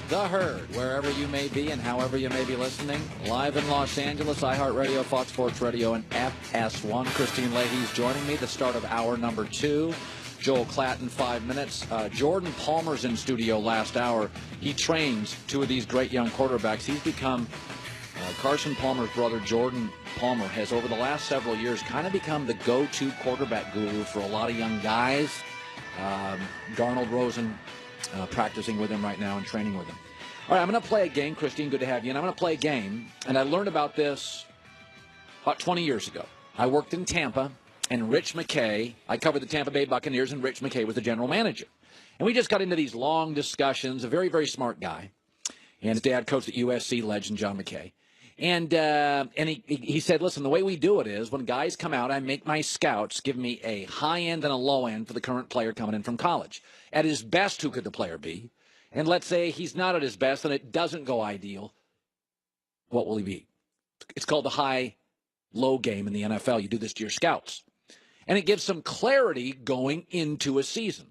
The Herd, wherever you may be and however you may be listening. Live in Los Angeles, iHeartRadio, Fox Sports Radio, and FS1. Christine Leahy's joining me, the start of hour number 2. Joel Klatten, 5 minutes. Jordan Palmer's in studio last hour. He trains two of these great young quarterbacks. He's become, Carson Palmer's brother, Jordan Palmer, has over the last several years kind of become the go-to quarterback guru for a lot of young guys. Darnold Rosen practicing with him right now and training with him. All right, I'm going to play a game. Christine, good to have you. And I'm going to play a game, and I learned about this about 20 years ago. I worked in Tampa, and Rich McKay, I covered the Tampa Bay Buccaneers, and Rich McKay was the general manager. And we just got into these long discussions, a very, very smart guy. And his dad coached at USC, legend John McKay. And he said, listen, the way we do it is when guys come out, I make my scouts give me a high end and a low end for the current player coming in from college. At his best, who could the player be? And let's say he's not at his best and it doesn't go ideal. What will he be? It's called the high-low game in the NFL. You do this to your scouts. And it gives some clarity going into a season.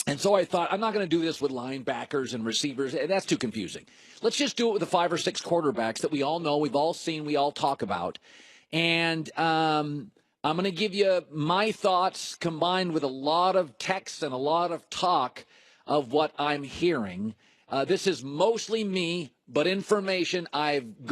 And so I thought, I'm not going to do this with linebackers and receivers. That's too confusing. Let's just do it with the 5 or 6 quarterbacks that we all know, we've all seen, we all talk about. And I'm going to give you my thoughts combined with a lot of text and a lot of talk of what I'm hearing. This is mostly me, but information I've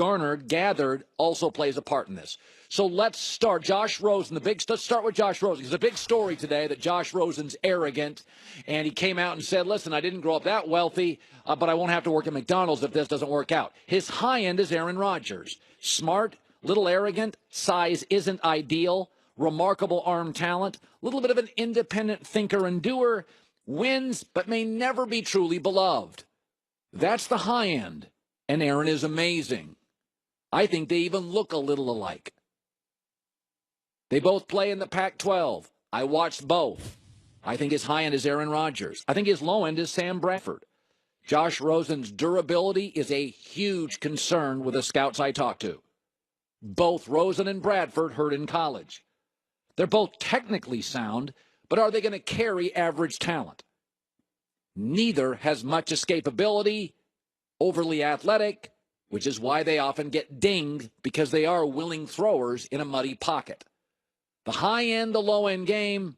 gathered, also plays a part in this. So let's start. Josh Rosen, let's start with Josh Rosen. There's a big story today that Josh Rosen's arrogant, and he came out and said, listen, I didn't grow up that wealthy, but I won't have to work at McDonald's if this doesn't work out. His high end is Aaron Rodgers. Smart, little arrogant, size isn't ideal, remarkable arm talent, a little bit of an independent thinker and doer, wins, but may never be truly beloved. That's the high end, and Aaron is amazing. I think they even look a little alike. They both play in the Pac-12. I watched both. I think his high end is Aaron Rodgers. I think his low end is Sam Bradford. Josh Rosen's durability is a huge concern with the scouts I talk to. Both Rosen and Bradford hurt in college. They're both technically sound, but are they going to carry average talent? Neither has much escapability, overly athletic, which is why they often get dinged because they are willing throwers in a muddy pocket. The high-end, the low-end game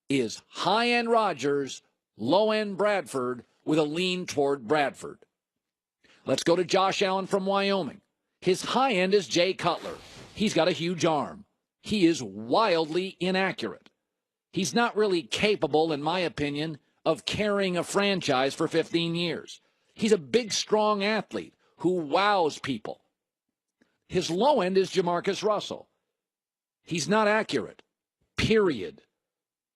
is high-end Rodgers, low-end Bradford with a lean toward Bradford. Let's go to Josh Allen from Wyoming. His high end is Jay Cutler. He's got a huge arm. He is wildly inaccurate. He's not really capable, in my opinion, of carrying a franchise for 15 years. He's a big, strong athlete who wows people. His low end is Jamarcus Russell. He's not accurate, period.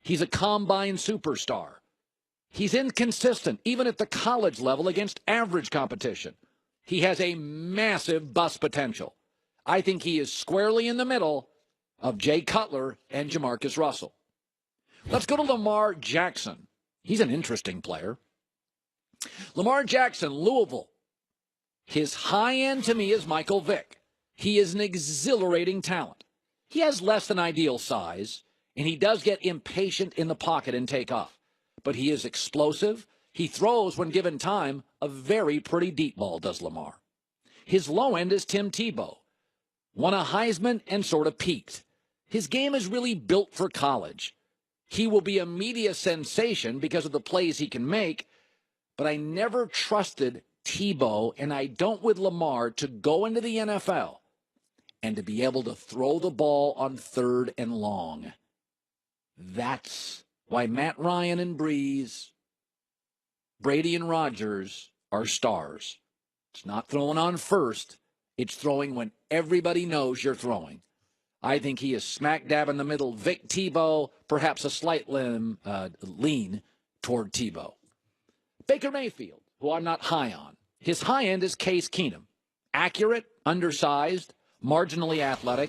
He's a combine superstar. He's inconsistent, even at the college level, against average competition. He has a massive bust potential. I think he is squarely in the middle of Jay Cutler and Jamarcus Russell. Let's go to Lamar Jackson. He's an interesting player. Lamar Jackson, Louisville. His high end to me is Michael Vick. He is an exhilarating talent. He has less than ideal size, and he does get impatient in the pocket and take off. But he is explosive. He throws, when given time, a very pretty deep ball, does Lamar. His low end is Tim Tebow. Won a Heisman and sort of peaked. His game is really built for college. He will be a media sensation because of the plays he can make, but I never trusted Tebow, and I don't with Lamar, to go into the NFL and to be able to throw the ball on 3rd and long. That's why Matt Ryan and Breeze, Brady and Rodgers are stars. It's not throwing on first. It's throwing when everybody knows you're throwing. I think he is smack dab in the middle. Vic Tebow, perhaps a slight lean toward Tebow. Baker Mayfield, who I'm not high on. His high end is Case Keenum. Accurate, undersized, marginally athletic,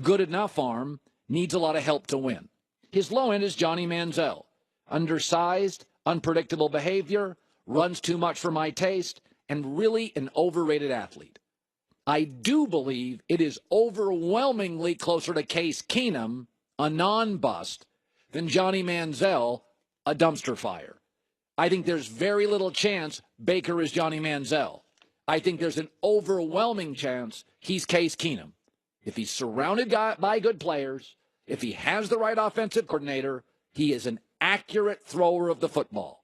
good enough arm, needs a lot of help to win. His low end is Johnny Manziel. Undersized, unpredictable behavior, runs too much for my taste, and really an overrated athlete. I do believe it is overwhelmingly closer to Case Keenum, a non-bust, than Johnny Manziel, a dumpster fire. I think there's very little chance Baker is Johnny Manziel. I think there's an overwhelming chance he's Case Keenum. If he's surrounded by good players, if he has the right offensive coordinator, he is an accurate thrower of the football.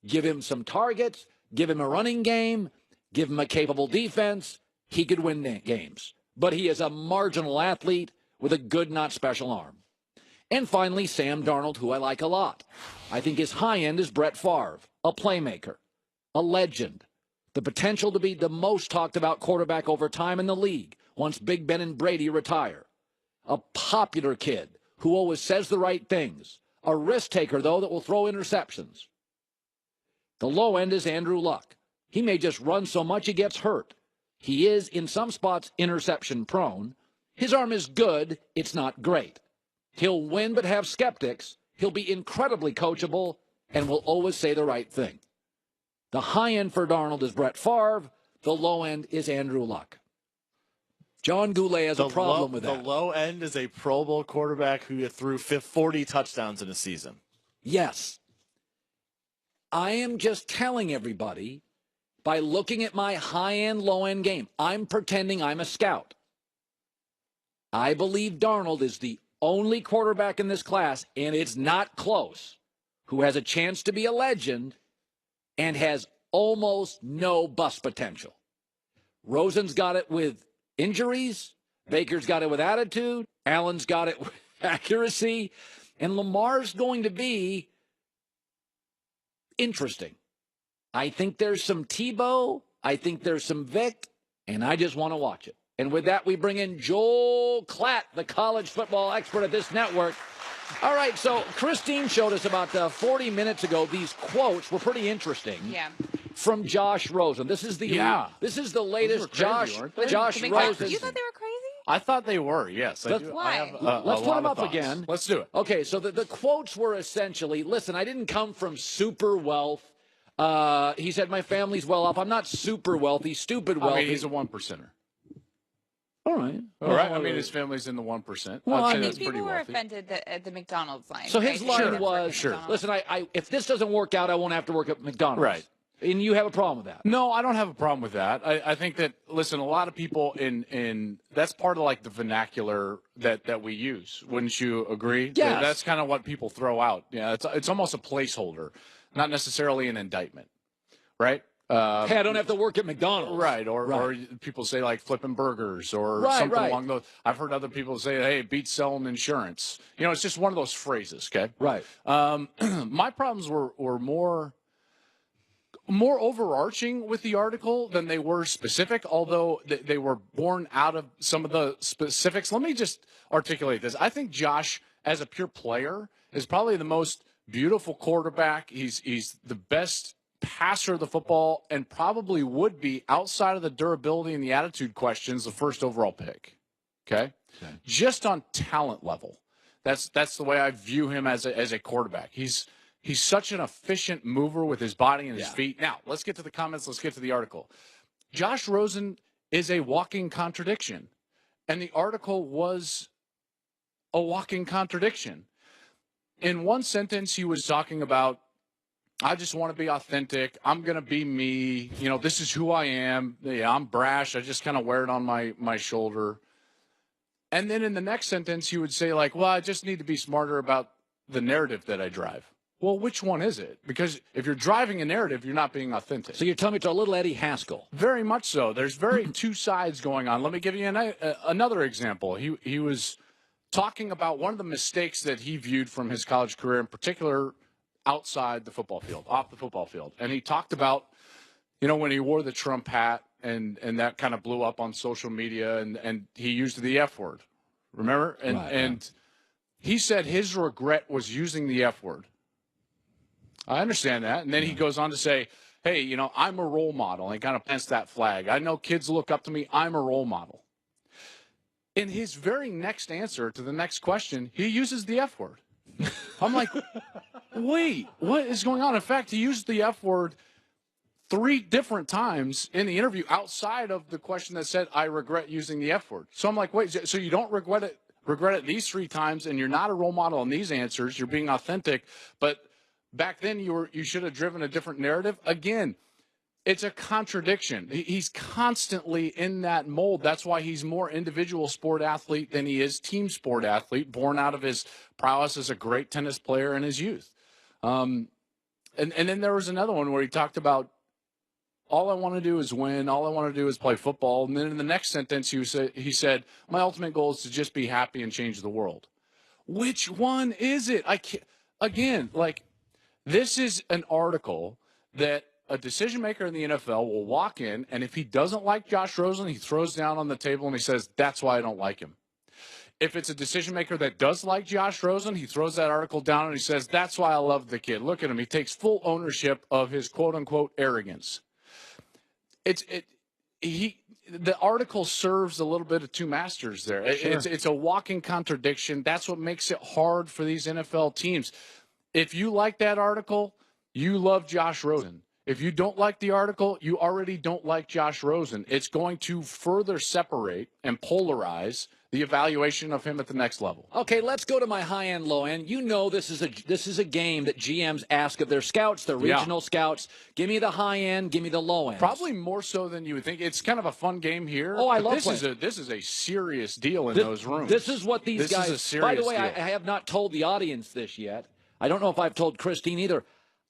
Give him some targets, give him a running game, give him a capable defense, he could win games. But he is a marginal athlete with a good, not special arm. And finally, Sam Darnold, who I like a lot. I think his high end is Brett Favre, a playmaker, a legend, the potential to be the most talked about quarterback over time in the league once Big Ben and Brady retire. A popular kid who always says the right things. A risk taker, though, that will throw interceptions. The low end is Andrew Luck. He may just run so much he gets hurt. He is, in some spots, interception prone. His arm is good. It's not great. He'll win but have skeptics. He'll be incredibly coachable and will always say the right thing. The high end for Darnold is Brett Favre. The low end is Andrew Luck. John Goulet has a problem with that. The low end is a Pro Bowl quarterback who threw 40 touchdowns in a season. Yes. I am just telling everybody, by looking at my high-end, low-end game, I'm pretending I'm a scout. I believe Darnold is the only quarterback in this class, and it's not close, who has a chance to be a legend and has almost no bust potential. Rosen's got it with injuries. Baker's got it with attitude. Allen's got it with accuracy. And Lamar's going to be interesting. I think there's some Tebow. I think there's some Vic. And I just want to watch it. And with that, we bring in Joel Klatt, the college football expert at this network. All right, so Christine showed us about 40 minutes ago. These quotes were pretty interesting. Yeah. From Josh Rosen. This is the latest Josh Rosen. You thought they were crazy? I thought they were, yes. Let's put them up again. Let's do it. Okay, so the quotes were essentially, listen, I didn't come from super wealth. He said, my family's well off. I'm not super wealthy, stupid wealthy. I mean, he's a 1%er. All right. All right. I mean, his family's in the 1%. Well, I'd say I mean, that's pretty people were wealthy. offended at the McDonald's line. So his right? line was, listen, if this doesn't work out, I won't have to work at McDonald's. Right. And you have a problem with that? No, I don't have a problem with that. I think that, listen, a lot of people in that's part of like the vernacular that we use. Wouldn't you agree? Yes. That's kind of what people throw out. Yeah, it's almost a placeholder, not necessarily an indictment, right? Hey, I don't have to work at McDonald's. Right, or people say like flipping burgers or something along those. I've heard other people say, hey, it beats selling insurance. You know, it's just one of those phrases, okay? Right. My problems were more overarching with the article than they were specific, although they were born out of some of the specifics. Let me just articulate this. I think Josh, as a pure player, is probably the most beautiful quarterback. He's the best passer of the football and probably would be, outside of the durability and the attitude questions, the first overall pick. Okay? Just on talent level. That's the way I view him as a quarterback. He's such an efficient mover with his body and his feet. Now, let's get to the comments. Let's get to the article. Josh Rosen is a walking contradiction. And the article was a walking contradiction. In one sentence, he was talking about, I just want to be authentic. I'm going to be me. You know, this is who I am. Yeah, I'm brash. I just kind of wear it on my shoulder. And then in the next sentence, he would say, like, well, I just need to be smarter about the narrative that I drive. Well, which one is it? Because if you're driving a narrative, you're not being authentic. So you're telling me it's a little Eddie Haskell. Very much so. There's two sides going on. Let me give you another example. He was talking about one of the mistakes that he viewed from his college career, in particular outside the football field, off the football field. And he talked about, you know, when he wore the Trump hat and that kind of blew up on social media and he used the F word. Remember? And he said his regret was using the F word. I understand that. And then he goes on to say, hey, you know, I'm a role model. And he kind of plants that flag. I know kids look up to me. I'm a role model. In his very next answer to the next question, he uses the F word. I'm like, wait, what is going on? In fact, he used the F word 3 different times in the interview outside of the question that said, I regret using the F word. So I'm like, wait, so you don't regret it these 3 times and you're not a role model in these answers. You're being authentic, but back then you should have driven a different narrative. Again, it's a contradiction. He's constantly in that mold. That's why he's more individual sport athlete than he is team sport athlete, born out of his prowess as a great tennis player in his youth. And then there was another one where he talked about, all I want to do is win. All I want to do is play football. And then in the next sentence, he said, my ultimate goal is to just be happy and change the world. Which one is it? I can't, again, like, this is an article that a decision maker in the NFL will walk in, and if he doesn't like Josh Rosen, he throws down on the table and he says, that's why I don't like him. If it's a decision maker that does like Josh Rosen, he throws that article down and he says, that's why I love the kid. Look at him. He takes full ownership of his quote-unquote arrogance. The article serves a little bit of two masters there. Sure. It's a walking contradiction. That's what makes it hard for these NFL teams. If you like that article, you love Josh Rosen. If you don't like the article, you already don't like Josh Rosen. It's going to further separate and polarize the evaluation of him at the next level. Okay, let's go to my high end, low end. You know this is a game that GMs ask of their scouts, their regional scouts. Give me the high end, give me the low end. Probably more so than you would think. It's kind of a fun game here. Oh, I love this is a serious deal in those rooms. This is what these guys. Is a serious by the way, deal. I have not told the audience this yet. I don't know if I've told Christine either.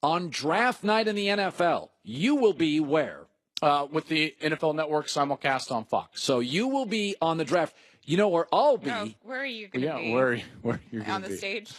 On draft night in the NFL, you will be where? With the NFL Network simulcast on Fox. So you will be on the draft. You know where I'll be. No, where are you going to be? Where are you going to be? On the stage?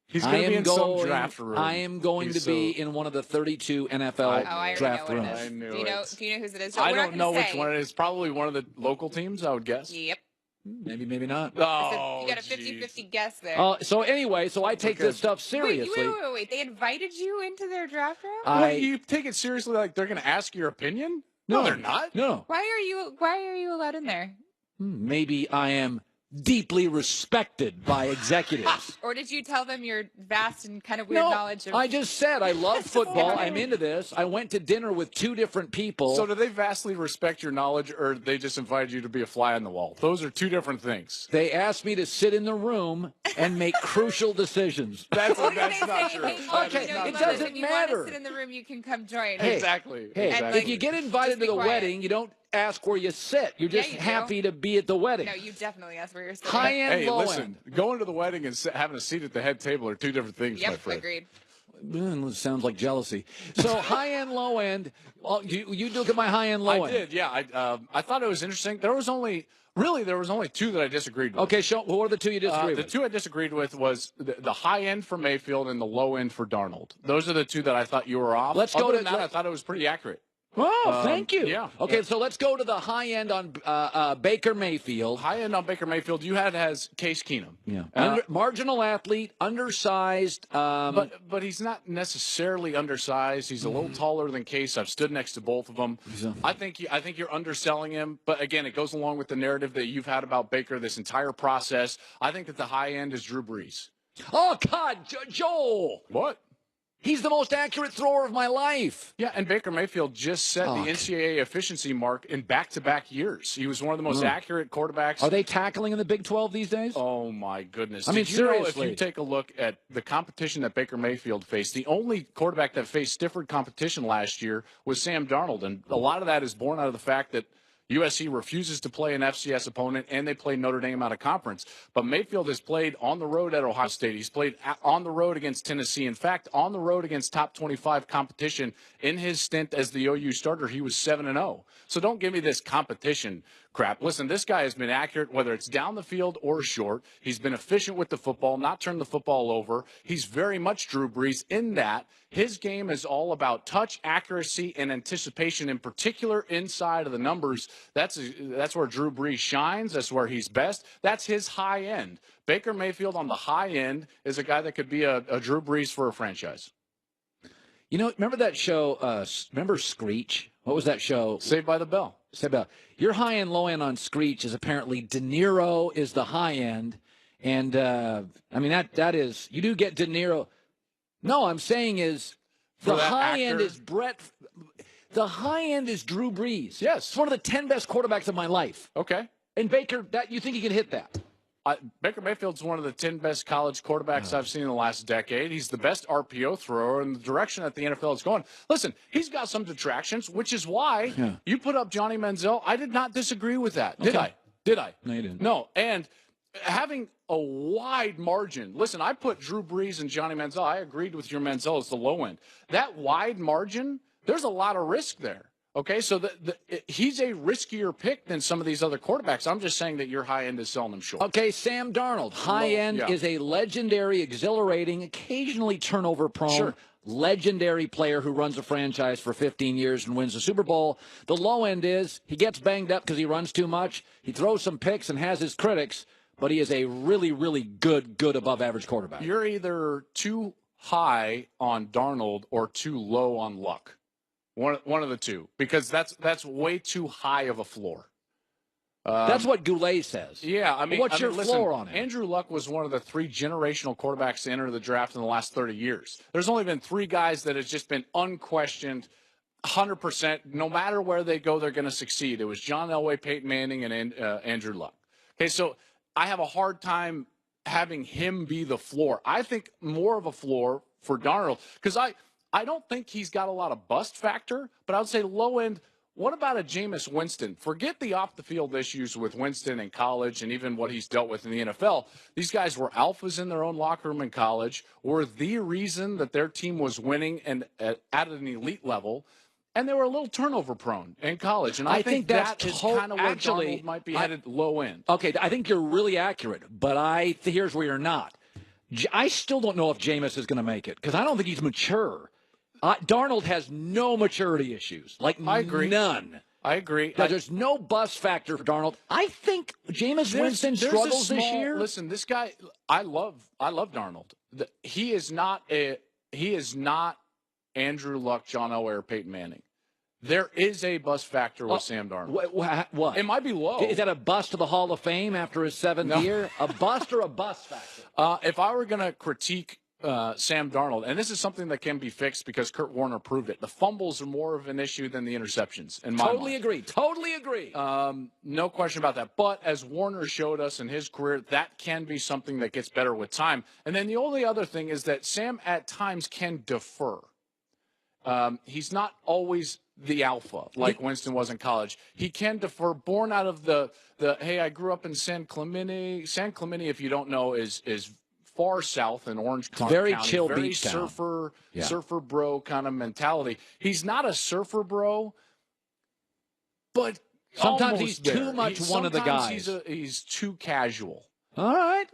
He's going to be in some draft room. I am going to be in one of the 32 NFL draft rooms. I knew it. Do you know whose it is? I don't know which one it is. Probably one of the local teams, I would guess. Yep. Maybe, maybe not. Oh, you got a 50-50 guess there. So anyway, I take this stuff seriously. Wait. They invited you into their draft room? Wait, you take it seriously like they're going to ask your opinion? No, they're not. No. Why are you allowed in there? Maybe I am deeply respected by executives. Or did you tell them your vast and kind of weird knowledge of... I just said I love football. I'm into this. I went to dinner with two different people. So do they vastly respect your knowledge, or they just invited you to be a fly on the wall? Those are two different things. They asked me to sit in the room and make crucial decisions. That's not true. It doesn't if you matter. want to sit in the room, you can come join. Exactly. If you get invited to the wedding, you don't ask where you sit. You're just happy to be at the wedding. No, you definitely ask where you're sitting. High end, low listen, end. Going to the wedding and having a seat at the head table are two different things, my friend. Agreed. Sounds like jealousy. So high end, low end. Well, you look at my high end, low end. I did, yeah. I thought it was interesting. There was only two that I disagreed with. Okay, what were the two you disagreed with? The two I disagreed with was the high end for Mayfield and the low end for Darnold. Those are the two that I thought you were off. Let's go to that. I thought it was pretty accurate. Oh, thank you. Yeah. Okay, so let's go to the high end on Baker Mayfield. High end on Baker Mayfield, you had as Case Keenum. Yeah. Marginal athlete, undersized. But he's not necessarily undersized. He's a little taller than Case. I've stood next to both of them. I think you're underselling him. But again, it goes along with the narrative that you've had about Baker this entire process. I think that the high end is Drew Brees. Oh God, Joel! What? He's the most accurate thrower of my life. Yeah, and Baker Mayfield just set the NCAA efficiency mark in back-to-back years. He was one of the most accurate quarterbacks. Are they tackling in the Big 12 these days? Oh, my goodness. I mean, seriously. If you take a look at the competition that Baker Mayfield faced, the only quarterback that faced stiffer competition last year was Sam Darnold, and a lot of that is born out of the fact that USC refuses to play an FCS opponent, and they play Notre Dame out of conference. But Mayfield has played on the road at Ohio State. He's played on the road against Tennessee. In fact, on the road against top 25 competition in his stint as the OU starter, he was 7-0. So don't give me this competition crap. Listen, this guy has been accurate, whether it's down the field or short. He's been efficient with the football, not turned the football over. He's very much Drew Brees in that his game is all about touch, accuracy, and anticipation, in particular inside of the numbers. That's where Drew Brees shines. That's where he's best. That's his high end. Baker Mayfield on the high end is a guy that could be a Drew Brees for a franchise. You know, remember that show, remember Screech? What was that show? Saved by the Bell. Saved by the Bell. Your high end, low end on Screech is apparently De Niro is the high end. And, I mean, that is, you do get De Niro. No, I'm saying is the high end is the high end is Drew Brees. Yes. It's one of the 10 best quarterbacks of my life. Okay. And Baker, you think he can hit that? Baker Mayfield's one of the 10 best college quarterbacks I've seen in the last decade. He's the best RPO thrower in the direction that the NFL is going. Listen, he's got some detractions, which is why you put up Johnny Manziel. I did not disagree with that. Did I? Did I? No, you didn't. No, and having a wide margin. Listen, I put Drew Brees and Johnny Manziel. I agreed with your Manziel as the low end. That wide margin, there's a lot of risk there. Okay, so he's a riskier pick than some of these other quarterbacks. I'm just saying that your high end is selling him short. Okay, Sam Darnold. High end is a legendary, exhilarating, occasionally turnover prone, legendary player who runs a franchise for 15 years and wins the Super Bowl. The low end is he gets banged up because he runs too much. He throws some picks and has his critics, but he is a really, really good above average quarterback. You're either too high on Darnold or too low on Luck. One of the two, because that's way too high of a floor. That's what Goulet says. Yeah, I mean, what's your listen, floor on it? Andrew Luck was one of the 3 generational quarterbacks to enter the draft in the last 30 years. There's only been 3 guys that have just been unquestioned, 100%. No matter where they go, they're going to succeed. It was John Elway, Peyton Manning, and Andrew Luck. Okay, so I have a hard time having him be the floor. I think more of a floor for Darnold, because I don't think he's got a lot of bust factor, but I would say low end. What about a Jameis Winston? Forget the off-the-field issues with Winston in college and even what he's dealt with in the NFL. These guys were alphas in their own locker room in college, were the reason that their team was winning and at an elite level, and they were a little turnover-prone in college. And I think that is kind of where Darnold might be headed low end. Okay, I think you're really accurate, but here's where you're not. I still don't know if Jameis is going to make it because I don't think he's mature. Darnold has no maturity issues. I agree. None. I agree. There's no bust factor for Darnold. I think Jameis Winston struggles this year. Listen, this guy, I love Darnold. He is not Andrew Luck, John Elway, or Peyton Manning. There is a bust factor with Sam Darnold. What? It might be low. Is that a bust to the Hall of Fame after his 7th year? A bust or a bust factor? If I were going to critique Sam Darnold, and this is something that can be fixed because Kurt Warner proved it. The fumbles are more of an issue than the interceptions. In my mind. Totally agree. No question about that. But as Warner showed us in his career, that can be something that gets better with time. And then the only other thing is that Sam at times can defer. He's not always the alpha like Winston was in college. He can defer, born out of the hey, I grew up in San Clemente. San Clemente, if you don't know, is far south in Orange County. Very chill very beach town. Surfer bro kind of mentality. He's not a surfer bro, but sometimes he's too much one of the guys. He's too casual. All right.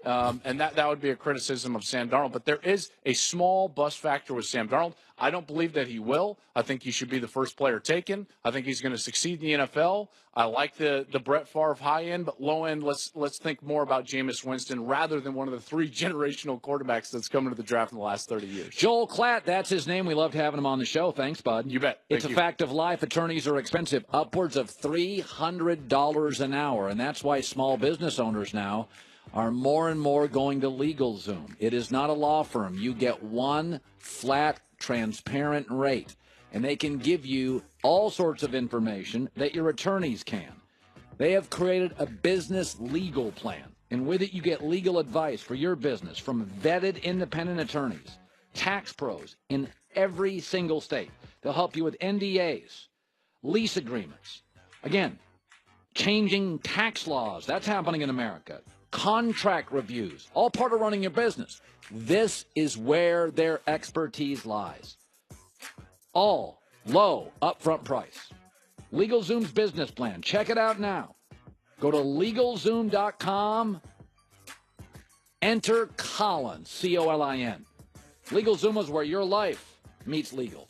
And that would be a criticism of Sam Darnold. But there is a small bust factor with Sam Darnold. I don't believe that he will. I think he should be the first player taken. I think he's going to succeed in the NFL. I like the Brett Favre high end, but low end, let's think more about Jameis Winston rather than one of the 3 generational quarterbacks that's come into the draft in the last 30 years. Joel Klatt, that's his name. We loved having him on the show. Thanks, bud. You bet. It's a fact of life. Attorneys are expensive, upwards of $300 an hour, and that's why small business owners now are more and more going to LegalZoom. It is not a law firm. You get one flat, transparent rate, and they can give you all sorts of information that your attorneys can. They have created a business legal plan, and with it you get legal advice for your business from vetted independent attorneys, tax pros in every single state. They'll help you with NDAs, lease agreements. Again, changing tax laws. That's happening in America. Contract reviews, all part of running your business. This is where their expertise lies. All low upfront price. LegalZoom's business plan. Check it out now. Go to LegalZoom.com. Enter Colin, C-O-L-I-N. LegalZoom is where your life meets legal.